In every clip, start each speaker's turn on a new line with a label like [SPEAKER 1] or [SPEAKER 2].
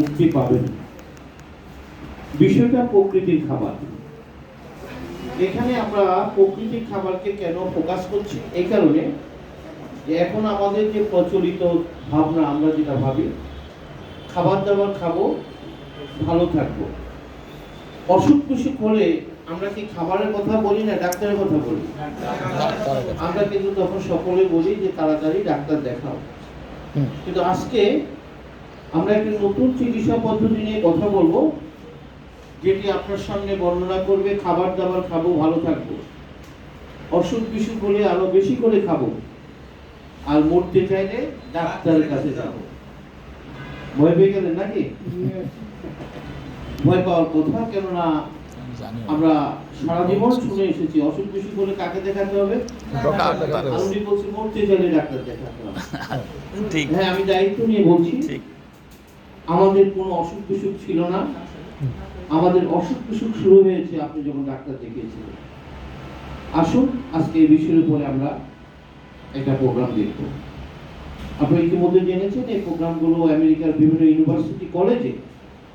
[SPEAKER 1] মুক্তি পাবেন। বিষয়টা প্রকৃতির খাবার। এখানে আমরা প্রকৃতির খাবারকে কেন ফোকাস করছি, এই কারণে যে এখন আমাদের যে প্রচলিত ভাবনা, আমরা যেটা ভাবি খাবার দাবার খাবো, ভালো থাকবো, অসুখ বিসুখ হলে আমরা কি খাবারের কথা বলি না ডাক্তারের কথা বলি? আমরা কিন্তু তখন সকলে বলি যে তাড়াতাড়ি ডাক্তার দেখাও। কিন্তু আজকে আমরা একটি নতুন চিকিৎসা পদ্ধতি নিয়ে কথা বলবো, যেটি আপনার সামনে বর্ণনা করবে খাবার দাবার খাবো, ভালো থাকবো, অসুখ বিসুখ হলে আরো বেশি করে খাবো, আর মরতে চাইলে ডাক্তারের কাছে যাবো। ভয় পেয়ে গেলেন নাকি? ভয় পাওয়ার কথা, কেননা আমরা সারা জীবন শুনে এসেছি অসুখ বিসুখ হলে কাকে দেখাতে হবে? আমি বলছি মরতে চাইলে ডাক্তার দেখাতে হবে। হ্যাঁ, আমি দায়িত্ব নিয়ে বলছি, আমাদের কোনো অসুখ বিসুখ ছিল না, আমাদের অসুখ বিসুখ শুরু হয়েছে আপনি যখন ডাক্তার দেখিয়েছিলেন। আসুন আজকে এই বিষয়ের উপরে আমরা একটা প্রোগ্রাম দেখব। আপনি ইতিমধ্যে জেনেছেন এই প্রোগ্রামগুলো আমেরিকার বিভিন্ন ইউনিভার্সিটি কলেজে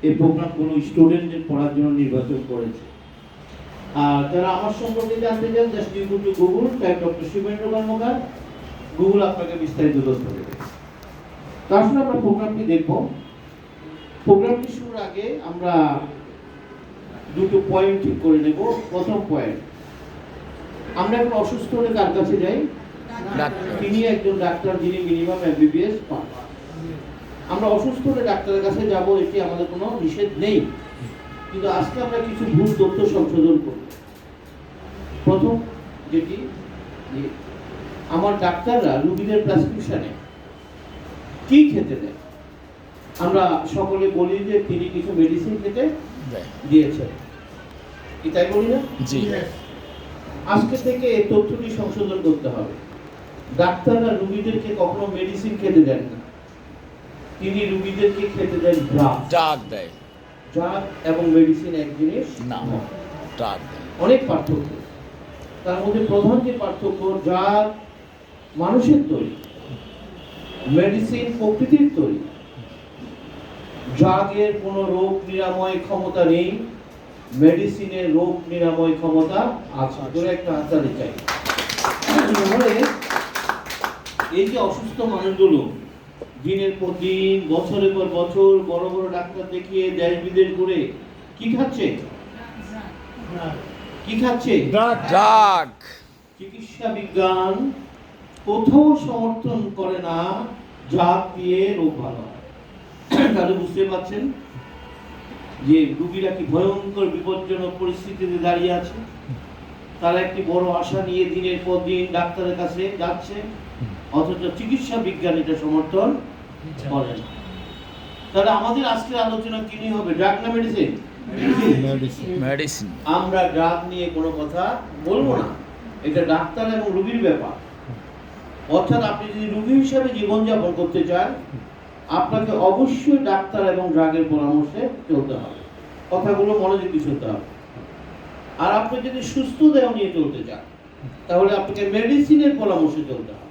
[SPEAKER 1] এই প্রোগ্রামগুলো স্টুডেন্টদের পড়ার জন্য নির্বাচন করেছে। আর যারা আমার সম্পর্কে জানতে চান, just you go to Google, type doctor Shibendra Karmakar, Google আপনাকে বিস্তারিত তথ্য দেবে। তো আসলে আমরা প্রোগ্রামটি দেখব। প্রোগ্রামটি শুরুর আগে আমরা দুটো পয়েন্ট ঠিক করে নেব। প্রথম পয়েন্ট, আমরা এখন অসুস্থ হলে কার কাছে যাই? তিনি একজন ডাক্তার যিনি মিনিমাম এমবিবিএস পান। আমরা অসুস্থ হলে ডাক্তারের কাছে যাব, এটি আমাদের কোনো নিষেধ নেই, কিন্তু আজকে আমরা কিছু ভুল তথ্য সংশোধন করব। প্রথম যেটি, আমার ডাক্তাররা রোগীদের প্রেসক্রিপশনে কি খেতে দেয়? আমরা সকলে বলি যে তিনি কিছু মেডিসিন খেতে দিয়েছেন, কি তাই বলি না? জি। আজকে থেকে এই তথ্যটি সংশোধন করতে হবে। ডাক্তাররা রোগীদেরকে কখনো মেডিসিন খেতে দেন না, তিনি রোগীদেরকে খেতে দেন ড্রাগ দেয়। ড্রাগ এবং মেডিসিন এক জিনিস না, ড্রাগ অনেক পার্থক্য। তার মধ্যে প্রধান যে পার্থক্য, ড্রাগ মানুষের তৈরি, মেডিসিন প্রকৃতির তৈরি। ড্রাগের কোনো রোগ নিরাময় ক্ষমতা নেই, মেডিসিনের রোগ নিরাময় ক্ষমতা আছে। ধরে একটা হাততালি চাই। এই যে অসুস্থ মানুষগুলো দিনের পর দিন, বছরের পর বছর বড় বড় ডাক্তার দেখিয়ে দেশ বিদেশ ঘুরে কি খাচ্ছে? কি খাচ্ছে? ড্রাগ। চিকিৎসা বিজ্ঞান কোথাও সমর্থন করে না ড্রাগ দিয়ে রোগ ভালো হয়। তাহলে বুঝতে পারছেন যে রোগীরা কি ভয়ঙ্কর বিপজ্জনক পরিস্থিতিতে দাঁড়িয়ে আছে। তারা একটি বড় আশা নিয়ে দিনের পর দিন ডাক্তারের কাছে যাচ্ছে, অথচ চিকিৎসা বিজ্ঞান এটা সমর্থন করে না। তাহলে আমাদের আজকের আলোচনা কি নিয়ে হবে? ড্রাগ না মেডিসিন? মেডিসিন। আমরা ড্রাগ নিয়ে কোনো কথা বলবো না, এটা ডাক্তার এবং রোগীর ব্যাপার। অর্থাৎ আপনি যদি রোগী হিসেবে জীবনযাপন করতে চান, আপনাকে অবশ্যই ডাক্তার এবং ড্রাগের পরামর্শে চলতে হবে। কথাগুলো মনোযোগ দিয়ে শুনতে হবে। আর আপনি যদি সুস্থ দেহ নিয়ে চলতে চান, তাহলে আপনাকে মেডিসিনের পরামর্শে চলতে হবে।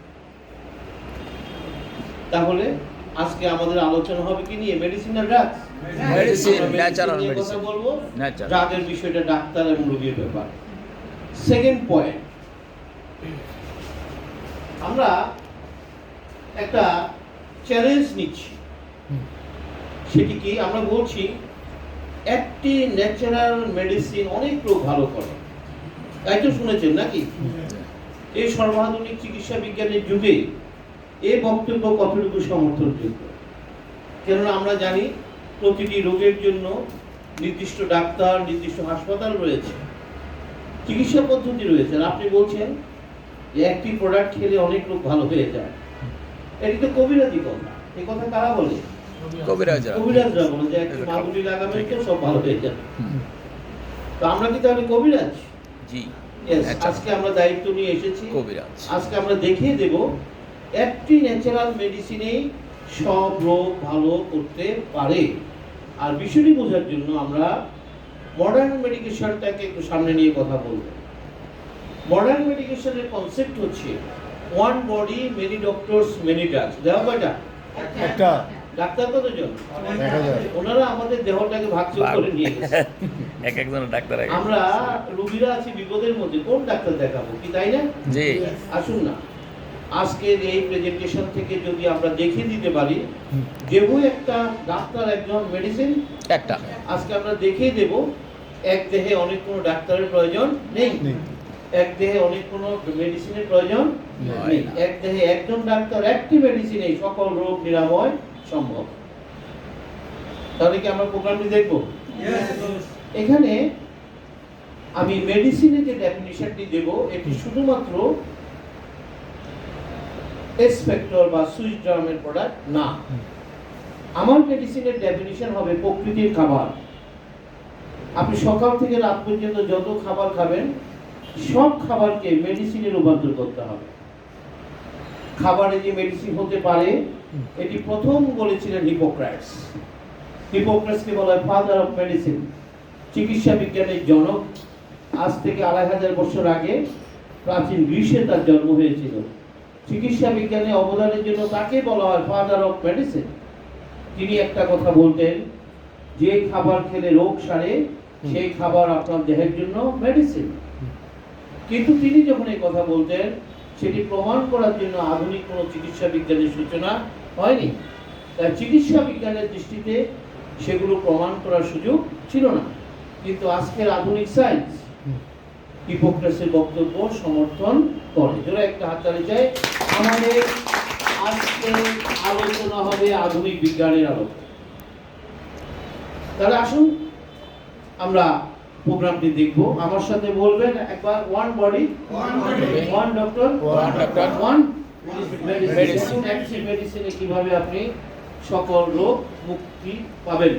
[SPEAKER 1] তাহলে আজকে আমাদের আলোচনা হবে কি নিয়ে? মেডিসিন না ড্রাগ? মেডিসিন, ন্যাচারাল মেডিসিন কথা বলবো। ড্রাগের বিষয়টা ডাক্তার এবং রোগীর ব্যাপার। সেকেন্ড পয়েন্ট, আমরা একটা চ্যালেঞ্জ নিচ্ছি। সেটি কি? আমরা বলছি একটি ন্যাচারাল মেডিসিন অনেক রোগ ভালো করে। তাই তো শুনেছেন নাকি? এই সর্বাধুনিক চিকিৎসা বিজ্ঞানের যুগে এই বক্তব্য কতটুকু সমর্থনযোগ্য? কেননা আমরা জানি প্রতিটি রোগের জন্য নির্দিষ্ট ডাক্তার, নির্দিষ্ট হাসপাতাল রয়েছে, চিকিৎসা পদ্ধতি রয়েছে। আপনি বলছেন যে একটি প্রোডাক্ট খেলে অনেক রোগ ভালো হয়ে যায়, এটি তো কবিরাজি কথা। এই কথা কারা বলে? কবিরাজরা বলে যে একটি মাগুলি লাগাবেন তো সব ভালো হয়ে যাবে। তো আমরা কি তাহলে কবিরাজ? জি। আজকে আমরা দায়িত্ব নিয়ে এসেছি কবিরাজ। আজকে আমরা দেখিয়ে দেব একটি ন্যাচারাল মেডিসিনেই সব রোগ ভালো করতে পারে। আর বিষয়টি বোঝার জন্য আমরা মডার্ন মেডিকেশনটাকে একটু সামনে নিয়ে কথা বলবো। মডার্ন মেডিকেশনের কনসেপ্ট হচ্ছে one body many doctors many drugs. দেওয়া কয়টা? একটা। ডাক্তার কতজন? ওনারা আমাদের দেহটাকে ভাগযোগ করে নিয়ে গেছে।
[SPEAKER 2] একজন ডাক্তার
[SPEAKER 1] আমরা রোগীরা আছি বিপদের মধ্যে, কোন ডাক্তার দেখাবো, কি তাই না?
[SPEAKER 2] জি।
[SPEAKER 1] আসুন না, আজকের এই প্রেজেন্টেশন থেকে যদি আমরা দেখিয়ে দিতে পারি যেহেতু একটা ডাক্তার একজন মেডিসিন
[SPEAKER 2] একটা,
[SPEAKER 1] আজকে আমরা দেখিয়ে দেব এক দেহে অনেক কোনো ডাক্তারের প্রয়োজন নেই, এক দেহে অনেক কোনো মেডিসিনের প্রয়োজন নেই, এক দেহে একজন ডাক্তার একটি মেডিসিনে সকল রোগ নিরাময় সম্ভব। তাহলে কি আমরা প্রোগ্রামটি দেখব? এখানে আমি মেডিসিনের যে ডেফিনিশনটি দেব এটি শুধুমাত্র এক্সপেক্টর বা সুইস জার্মের প্রোডাক্ট না। আমার মেডিসিনের ডেফিনিশন হবে প্রকৃতির খাবার। আপনি সকাল থেকে রাত পর্যন্ত যত খাবার খাবেন সব খাবারকে মেডিসিনে রূপান্তর করতে হবে। খাবারে যে মেডিসিন হতে পারে এটি প্রথম বলেছিলেন হিপোক্রেটস। হিপোক্রেটসকে বলা হয় ফাদার অফ মেডিসিন, চিকিৎসা বিজ্ঞানের জনক। আজ থেকে ২৫০০ বছর আগে প্রাচীন গ্রীসে তার জন্ম হয়েছিল। চিকিৎসা বিজ্ঞানে অবদানের জন্য তাকে বলা হয় ফাদার অফ মেডিসিন। তিনি একটা কথা বলতেন, যে খাবার খেলে রোগ সারে সেই খাবার আপনার দেহের জন্য মেডিসিন। কিন্তু তিনি যখন এই কথা বলতেন সেটি প্রমাণ করার জন্য আধুনিক কোনো চিকিৎসা বিজ্ঞানের সূচনা হয়নি। তাই চিকিৎসা বিজ্ঞানের দৃষ্টিতে সেগুলো প্রমাণ করার সুযোগ ছিল না। কিন্তু আজকের আধুনিক সায়েন্স হিপোক্রেটসের বক্তব্য সমর্থন করে। যারা একটা হাততালি চাই। আমাদের আজকে আলোচনা হবে আধুনিক বিজ্ঞানের আলোকে। তাহলে আসুন আমরা প্রোগ্রামটি দেখব। আমার সাথে বলবেন একবার, one body one doctor one medicine. একটি মেডিসিনে কিভাবে আপনি সকল রোগ মুক্তি পাবেন।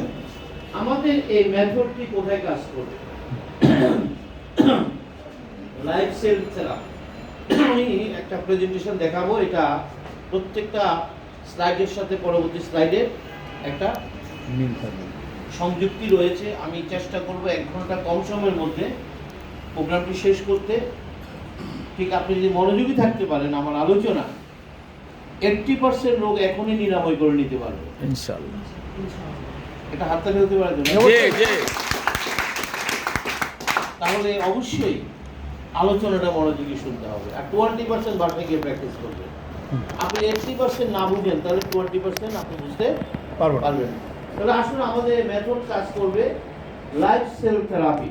[SPEAKER 1] আমাদের এই মেথডটি কোথায় কাজ করবে? Life cell therapy. আমি একটা প্রেজেন্টেশন দেখাবো, এটা প্রত্যেকটা স্লাইডের সাথে পরবর্তী স্লাইডের একটা সংযুক্তি রয়েছে। আমি চেষ্টা করব 1 ঘন্টা কম সময়ের মধ্যে প্রোগ্রামটি শেষ করতে। ঠিক আপনি যদি মনোযোগী থাকতে পারেন আমার আলোচনা, 80% রোগ এখনই নিরাময় করে নিতে পারবে
[SPEAKER 2] ইনশাআল্লাহ।
[SPEAKER 1] এটা হাততালি হতে পারে তো? তাহলে অবশ্যই আলোচনাটা মনোযোগী শুনতে হবে। আর 20% বাসায় গিয়ে প্র্যাকটিস করবেন। আপনি 80% না বুঝেন তাহলে 20% আপনি বুঝতে পারবেন। তাহলে আসলে আমাদের মেথড কাজ করবে life cell therapy.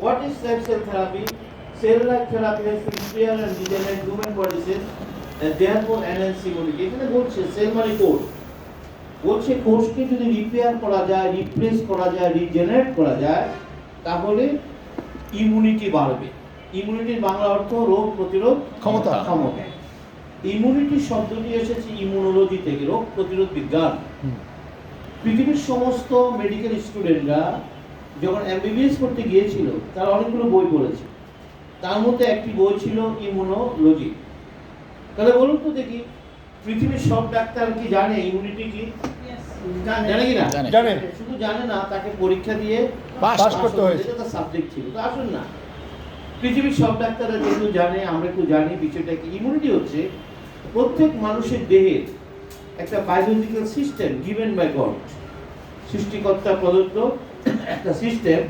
[SPEAKER 1] What is life cell therapy? Cell life therapy has to repair and regenerate human body cells and therefore enhance immunity. এখানে বলছে সেল মানে কোষ। বলছে কোষকে যদি রিপেয়ার করা যায়, রিপ্লেস করা যায়, রিজেনারেট করা যায় তাহলে ইমিউনিটি বাড়বে। ইমিউনিটির বাংলা অর্থ রোগ প্রতিরোধ ক্ষমতা। ইমিউনিটি শব্দটি এসেছে ইমিউনোলজি থেকে, রোগ প্রতিরোধ বিজ্ঞান। পৃথিবীর সমস্ত মেডিকেল স্টুডেন্টরা যখন এমবিবিএস করতে গিয়েছিল তারা অনেকগুলো বই পড়েছে। তার মধ্যে একটি বই ছিল ইমিউনোলজি। তাহলে বলুন তো দেখি, পৃথিবীর সব ডাক্তার কি জানে ইমিউনিটি কি? জানে কি না?
[SPEAKER 2] জানে।
[SPEAKER 1] শুধু জানে না, তাকে পরীক্ষা দিয়ে
[SPEAKER 2] পাস করতে হয়েছে।
[SPEAKER 1] এটা তার সাবজেক্ট ছিল। তো আসুন না, পৃথিবীর সব ডাক্তাররা যেহেতু জানে, আমরা একটু জানি বিষয়টা কি। ইমিউনিটি হচ্ছে প্রত্যেক মানুষের দেহের একটা biological system given by God, সৃষ্টিকর্তা প্রদত্ত একটা সিস্টেম।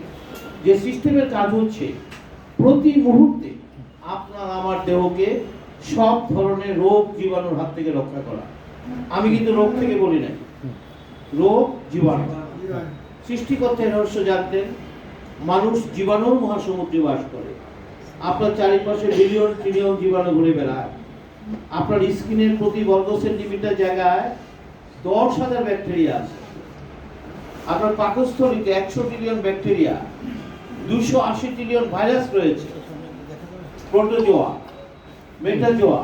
[SPEAKER 1] যে সিস্টেমের কাজ হচ্ছে প্রতি মুহূর্তে আপনার আমার দেহকে সব ধরনের রোগ জীবাণুর হাত থেকে রক্ষা করা। আমি কিন্তু রোগ থেকে বলি না, রোগ জীবাণু। সৃষ্টিকর্তার রহস্য জানতেন, মানুষ জীবাণুর মহাসমুদ্রে বাস করে। আপনার চারিপাশে বিলিয়ন ট্রিলিয়ন জীবাণু ঘুরে বেড়ায়। আপনার স্কিনের প্রতি বর্গ সেন্টিমিটার জায়গায় 10,000 ব্যাকটেরিয়া আছে। আপনার পাকস্থলীতে 100 ট্রিলিয়ন ব্যাকটেরিয়া, 280 ট্রিলিয়ন ভাইরাস রয়েছে, প্রোটোজোয়া, মেটাজোয়া,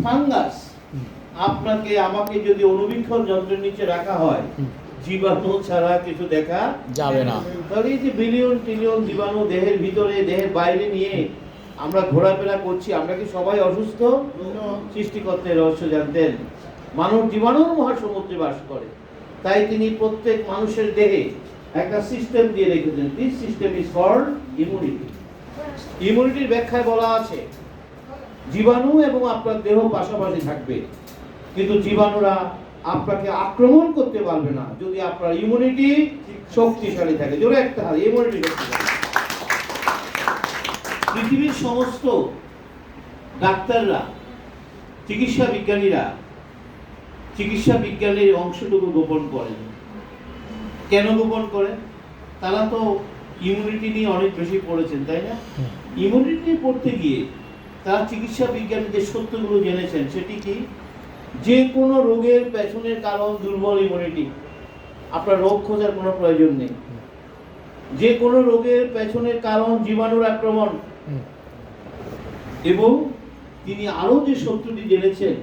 [SPEAKER 1] ফাঙ্গাস। আপনাকে আমাকে যদি অনুবীক্ষণ যন্ত্রের নিচে রাখা হয় জীবাণু ছাড়া কিছু দেখা
[SPEAKER 2] যাবে না।
[SPEAKER 1] তাহলে এই যে বিলিয়ন ট্রিলিয়ন জীবাণু দেহের ভিতরে দেহের বাইরে নিয়ে আমরা ঘোরাফেরা করছি, আমরা কি সবাই অসুস্থ? সৃষ্টিকর্তার রহস্য জানতেন, মানব জীবাণুর মহাসমুদ্রে বাস করে। তাই তিনি প্রত্যেক মানুষের দেহে একটা সিস্টেম দিয়ে রেখেছেন। This system is called immunity. ইমিউনিটির ব্যাখ্যায় বলা আছে জীবাণু এবং আপনার দেহ পাশাপাশি থাকবে, কিন্তু জীবাণুরা আপনাকে আক্রমণ করতে পারবে না যদি আপনার ইমিউনিটি শক্তিশালী থাকে। জোরে একটা হাত, ইমিউনিটি শক্তিশালী। পৃথিবীর সমস্ত ডাক্তাররা, চিকিৎসা বিজ্ঞানীরা চিকিৎসা বিজ্ঞানের অংশটুকু গোপন করেন। কেন গোপন করেন? তারা তো ইমিউনিটি নিয়ে অনেক বেশি পড়েছেন, তাই না? ইমিউনিটি নিয়ে পড়তে গিয়ে তারা চিকিৎসা বিজ্ঞানের যে সত্যগুলো জেনেছেন সেটি কি, যে কোনো রোগের পেছনের কারণ দুর্বল ইমিউনিটি। আপনার রোগ খোঁজার কোনো প্রয়োজন নেই। যে কোনো রোগের পেছনের কারণ জীবাণুর আক্রমণ। এবং তিনি আরো যে সত্যটি জেনেছেন,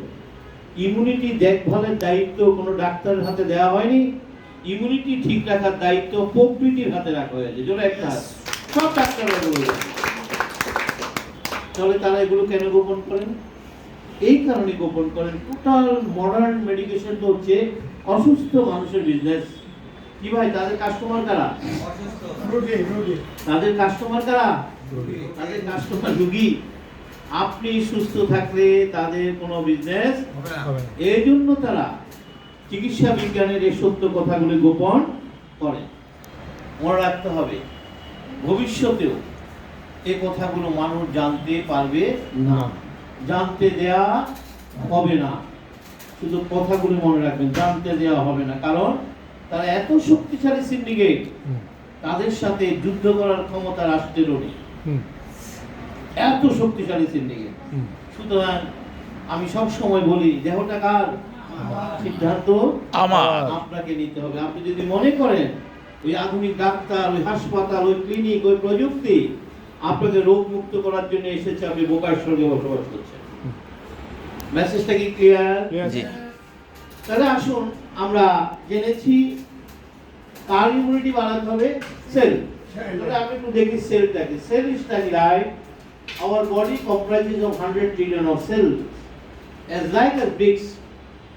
[SPEAKER 1] ইমিউনিটি দেখভালের দায়িত্ব কোনো ডাক্তারের হাতে দেওয়া হয়নি, ইমিউনিটি ঠিক রাখার দায়িত্ব প্রকৃতির হাতে রাখা হয়েছে। জোরে একটা হাত। সব ডাক্তাররা বলে। তাহলে তারা এগুলো কেন গোপন করেন? এই কারণে গোপন করেন, টোটাল মডার্ন মেডিকেশন তো হচ্ছে অসুস্থ মানুষের বিজনেস। কি ভাই, তাদের কাস্টমার কারা? তাদের কাস্টমার কারা? তাদের কাস্টমার রোগী। আপনি সুস্থ থাকলে তাদের কোনো বিজনেস হবে না। এই জন্য তারা চিকিৎসা বিজ্ঞানের এই সত্য কথাগুলি গোপন করে। মনে রাখতে হবে, ভবিষ্যতেও এই কথাগুলো মানুষ জানতে পারবে না, জানতে দেয়া হবে না। শুধু কথাগুলো মনে রাখবেন, জানতে দেওয়া হবে না। কারণ তারা এত শক্তিশালী সিন্ডিকেট, তাদের সাথে যুদ্ধ করার ক্ষমতা রাষ্ট্রেরও নেই। এত শক্তিশালী সিন্ডিকেট। সুতরাং আমি সব সময় বলি, দেহটা কার? সিদ্ধান্ত আমার। আপনাকে নিতে হবে। আপনি যদি মনে করেন ওই আধুনিক ডাক্তার, ওই হাসপাতাল, ওই ক্লিনিক, ওই প্রযুক্তি আপনাকে রোগ মুক্ত করার জন্য এসেছে, আপনি বোকার সঙ্গে বসবাস করছেন। মেসেজটা কি ক্লিয়ার? জি। তাহলে আসুন আমরা জেনেছি কার ইমিউনিটি বাড়াতে হবে? সেল। তাহলে আমি একটু দেখি সেলটাকে। Cell is the life. Our body comprises of 100 trillion of cells. As like a bricks,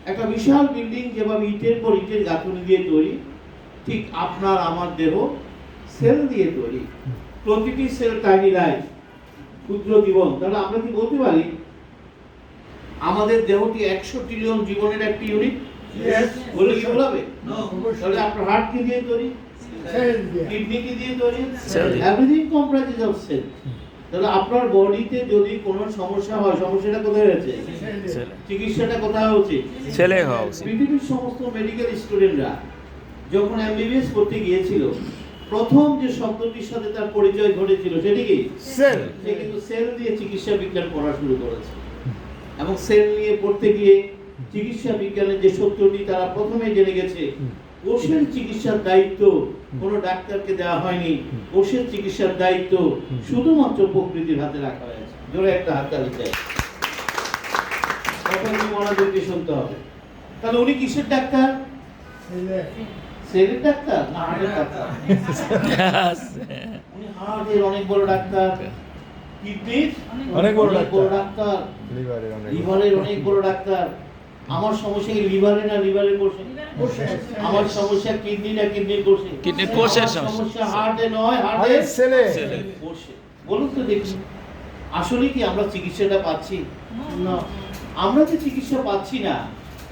[SPEAKER 1] একটা বিশাল বিল্ডিং যেভাবে ইটের পর ইটের গাঁথনি দিয়ে তৈরি, ঠিক আপনার আমার দেহ সেল দিয়ে তৈরি। প্রতিটি সেল টাইনি লাইফ, ক্ষুদ্র জীবন। তাহলে আমরা কি বলতে পারি আমাদের দেহটি 100 ট্রিলিয়ন জীবনের একটি ইউনিট? বলে কি বলবে? তাহলে আপনার হার্ট কি দিয়ে তৈরি? সেল দিয়ে। কিডনি কি দিয়ে তৈরি? Cell. Everything comprises of cell. তাহলে আপনার বডিতে যদি কোনো সমস্যা হয়, সমস্যাটা কোথায় হয়েছে? চিকিৎসাটা কোথায় হচ্ছে?
[SPEAKER 2] ছেলে হওয়া উচিত।
[SPEAKER 1] পৃথিবীর সমস্ত মেডিকেল স্টুডেন্টরা যখন এমবিবিএস করতে গিয়েছিল, প্রথম যে শব্দটির সাথে তার পরিচয় ঘটেছিল সেটি কি? সেল। সে কিন্তু সেল দিয়ে চিকিৎসা বিজ্ঞান পড়া শুরু করেছে। এবং সেল নিয়ে পড়তে গিয়ে চিকিৎসা বিজ্ঞানের যে সত্যটি তারা প্রথমে জেনে গেছে, কোষের চিকিৎসার দায়িত্ব কোনো ডাক্তারকে দেওয়া হয়নি। কোষের চিকিৎসার দায়িত্ব শুধুমাত্র প্রকৃতির হাতে রাখা হয়েছে। জোরে একটা হাততালি চাই। তখন মনোযোগ দিয়ে শুনতে হবে। তাহলে উনি কিসের ডাক্তার? সেলের ডাক্তার না হার্টের ডাক্তার? উনি হার্টের অনেক বড় ডাক্তার, কিডনির অনেক বড় ডাক্তার, লিভারের অনেক বড় ডাক্তার। আমার সমস্যা কি লিভারে না লিভারের কোষে? আমার সমস্যা কিডনি না কিডনির কোষে?
[SPEAKER 2] কিডনির কোষের
[SPEAKER 1] সমস্যা হার্টে নয়, হার্টের সেলে কোষে। বলুন তো দেখি, আসলে কি আমরা চিকিৎসাটা পাচ্ছি? না। আমরা যে চিকিৎসা পাচ্ছি না,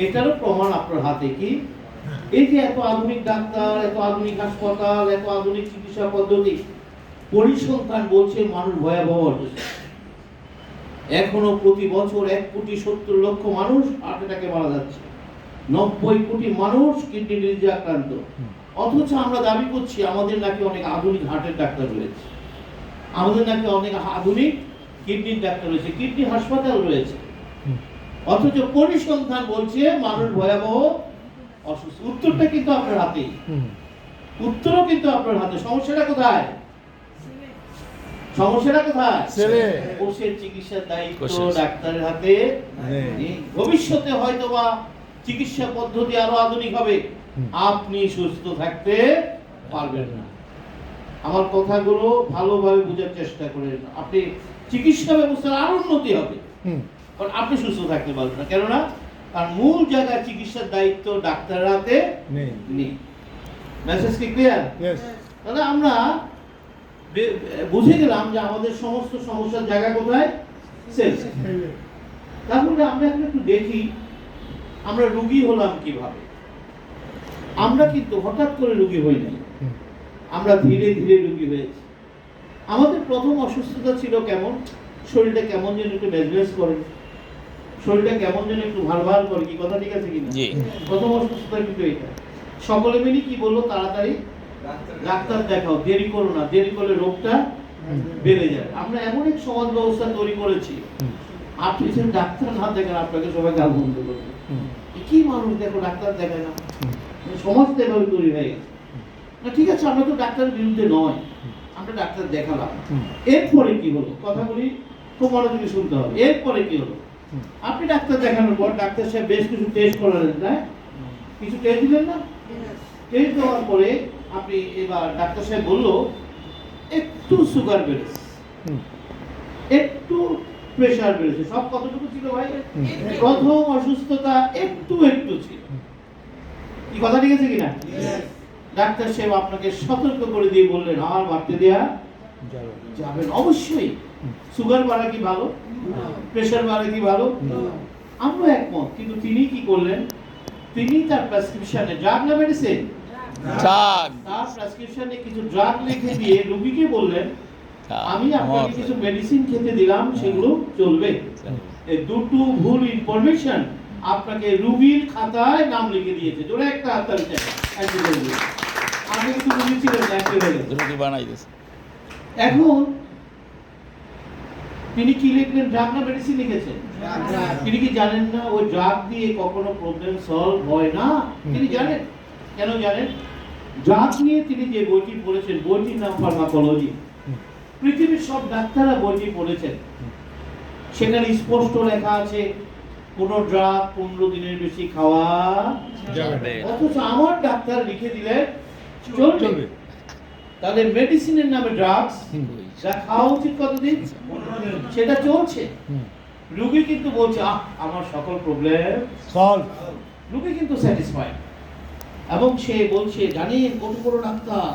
[SPEAKER 1] এটারও প্রমাণ আপনার হাতে। কি? এই যে এত আধুনিক ডাক্তার, এত আধুনিক হাসপাতাল, এত আধুনিক চিকিৎসা পদ্ধতি, পরিসংখ্যান বলছে মানুষ ভয়াবহ অসুস্থ। এখনো প্রতি বছর 1,70,00,000 মানুষ হার্ট অ্যাটাকে মারা যাচ্ছে। 90 কোটি মানুষ কিডনি ডিজিজে আক্রান্ত। অথচ আমরা দাবি করছি আমাদের নাকি অনেক আধুনিক হার্টের ডাক্তার রয়েছে, আমাদের নাকি অনেক আধুনিক কিডনির ডাক্তার রয়েছে, কিডনি হাসপাতাল রয়েছে। অথচ পরিসংখ্যান বলছে মানুষ ভয়াবহ অসুস্থ। উত্তরটা কিন্তু আপনার হাতেই, উত্তরও কিন্তু আপনার হাতে। সমস্যাটা কোথায়? সমস্যাটা কোথায়? সেলে। কোষের চিকিৎসার দায়িত্ব ডাক্তারের হাতে নেই। ভবিষ্যতে হয়তোবা চিকিৎসা পদ্ধতি আরো আধুনিক হবে, আপনি সুস্থ থাকতে পারবেন না। আমার কথাগুলো ভালোভাবে বোঝার চেষ্টা করেন। আপনি চিকিৎসা ব্যবস্থার আরো উন্নতি হবে, কারণ আপনি সুস্থ থাকতে পারবেন না। কেননা কারণ মূল জায়গায় চিকিৎসার দায়িত্ব ডাক্তারের হাতে নেই। মেসেজ কি ক্লিয়ার? তাহলে আমরা বুঝে গেলাম যে আমাদের সমস্ত সমস্যার জায়গা কোথায়? সেল। তাহলে আমরা একটু দেখি আমরা রোগী হলাম কিভাবে? আমরা কিন্তু হঠাৎ করে রোগী হই নাই, আমরা ধীরে ধীরে রোগী হয়েছি। আমাদের প্রথম অসুস্থতা ছিল কেমন, শরীরটা কেমন যেন একটু ম্যাজমেজ করে, শরীরটা কেমন যেন একটু ভার ভার করে, কি কথা ঠিক আছে কিনা? প্রথম অসুস্থতা কিন্তু এটা। সকলে মিলে কি বললো, তাড়াতাড়ি ডাক্তার দেখাও, দেরি করো না, দেরি করলে রোগটা বেড়ে যায়। আমরা এমন এক সমাজ ব্যবস্থা তৈরি করেছি, আপনি যদি ডাক্তার না দেখেন আপনাকে সবাই গাল বন্ধ করবে। কি মানুষ দেখো ডাক্তার দেখায় না, সমাজটা এভাবে তৈরি হয়ে গেছে। না ঠিক আছে, আমরা তো ডাক্তারের বিরুদ্ধে নয়, আমরা ডাক্তার দেখালাম। এরপরে কি হলো, কথাগুলি খুব মনোযোগে শুনতে হবে। এরপরে কি হলো, আপনি ডাক্তার দেখানোর পর ডাক্তার সাহেব বেশ কিছু টেস্ট করালেন, না কিছু টেস্ট দিলেন না? টেস্ট দেওয়ার পরে আপনি এবার ডাক্তার সাহেব বললো একটু সুগার বেড়েছে, একটু প্রেসার বেড়েছে। সব কতটুকু ছিল ভাই? প্রথম অসুস্থতা একটু একটু ছিল। কি কথা ঠিক আছে কিনা? ডাক্তার সাহেব আপনাকে সতর্ক করে দিয়ে বললেন আর বাড়তে দেয়া যাবেন। অবশ্যই সুগার বাড়া কি ভালো? প্রেসার বাড়া কি ভালো? আমরা একমত, কিন্তু তিনি কি করলেন, তিনি তার প্রেসক্রিপশনে ড্রাগ না মেডিসিন, তার প্রেসক্রিপশনে কিছু ড্রাগ লিখে দিয়ে রোগীকে বললেন আমি আপনাকে কিছু মেডিসিন খেতে দিলাম, সেগুলো চলবে। এই দুটো ভুল ইনফরমেশন আপনাকে রোগীর খাতায় নাম লিখে দিয়েছে। জোরে একটা হাততালি চাই। আপনি কিন্তু রোগী ছিলেন না, রোগী বানাই দিয়েছে। এখন তিনি কি লিখলেন, ড্রাগ না মেডিসিন লিখেছেন? তিনি কি জানেন না ওই ড্রাগ দিয়ে কখনো প্রবলেম সলভ হয় না? তিনি জানেন। কেন জানেন? ড্রাগ নিয়ে তিনি যে বইটি পড়েছেন, বইটির নাম ফার্মাকোলজি। পৃথিবীর সব ডাক্তাররা বইটি পড়েছেন, সেখানে স্পষ্ট লেখা আছে কোন ড্রাগ 15 দিনের বেশি খাওয়া যাবে না। অথচ আমার ডাক্তার লিখে দিলেন চলবে। তাহলে মেডিসিনের নামে ড্রাগস, যা খাওয়া উচিত কতদিন, সেটা চলছে। রোগী কিন্তু বলছে আমার সকল প্রবলেম সলভ। রোগী কিন্তু স্যাটিসফাইড, এবং সে বলছে জানেন কত বড় ডাক্তার।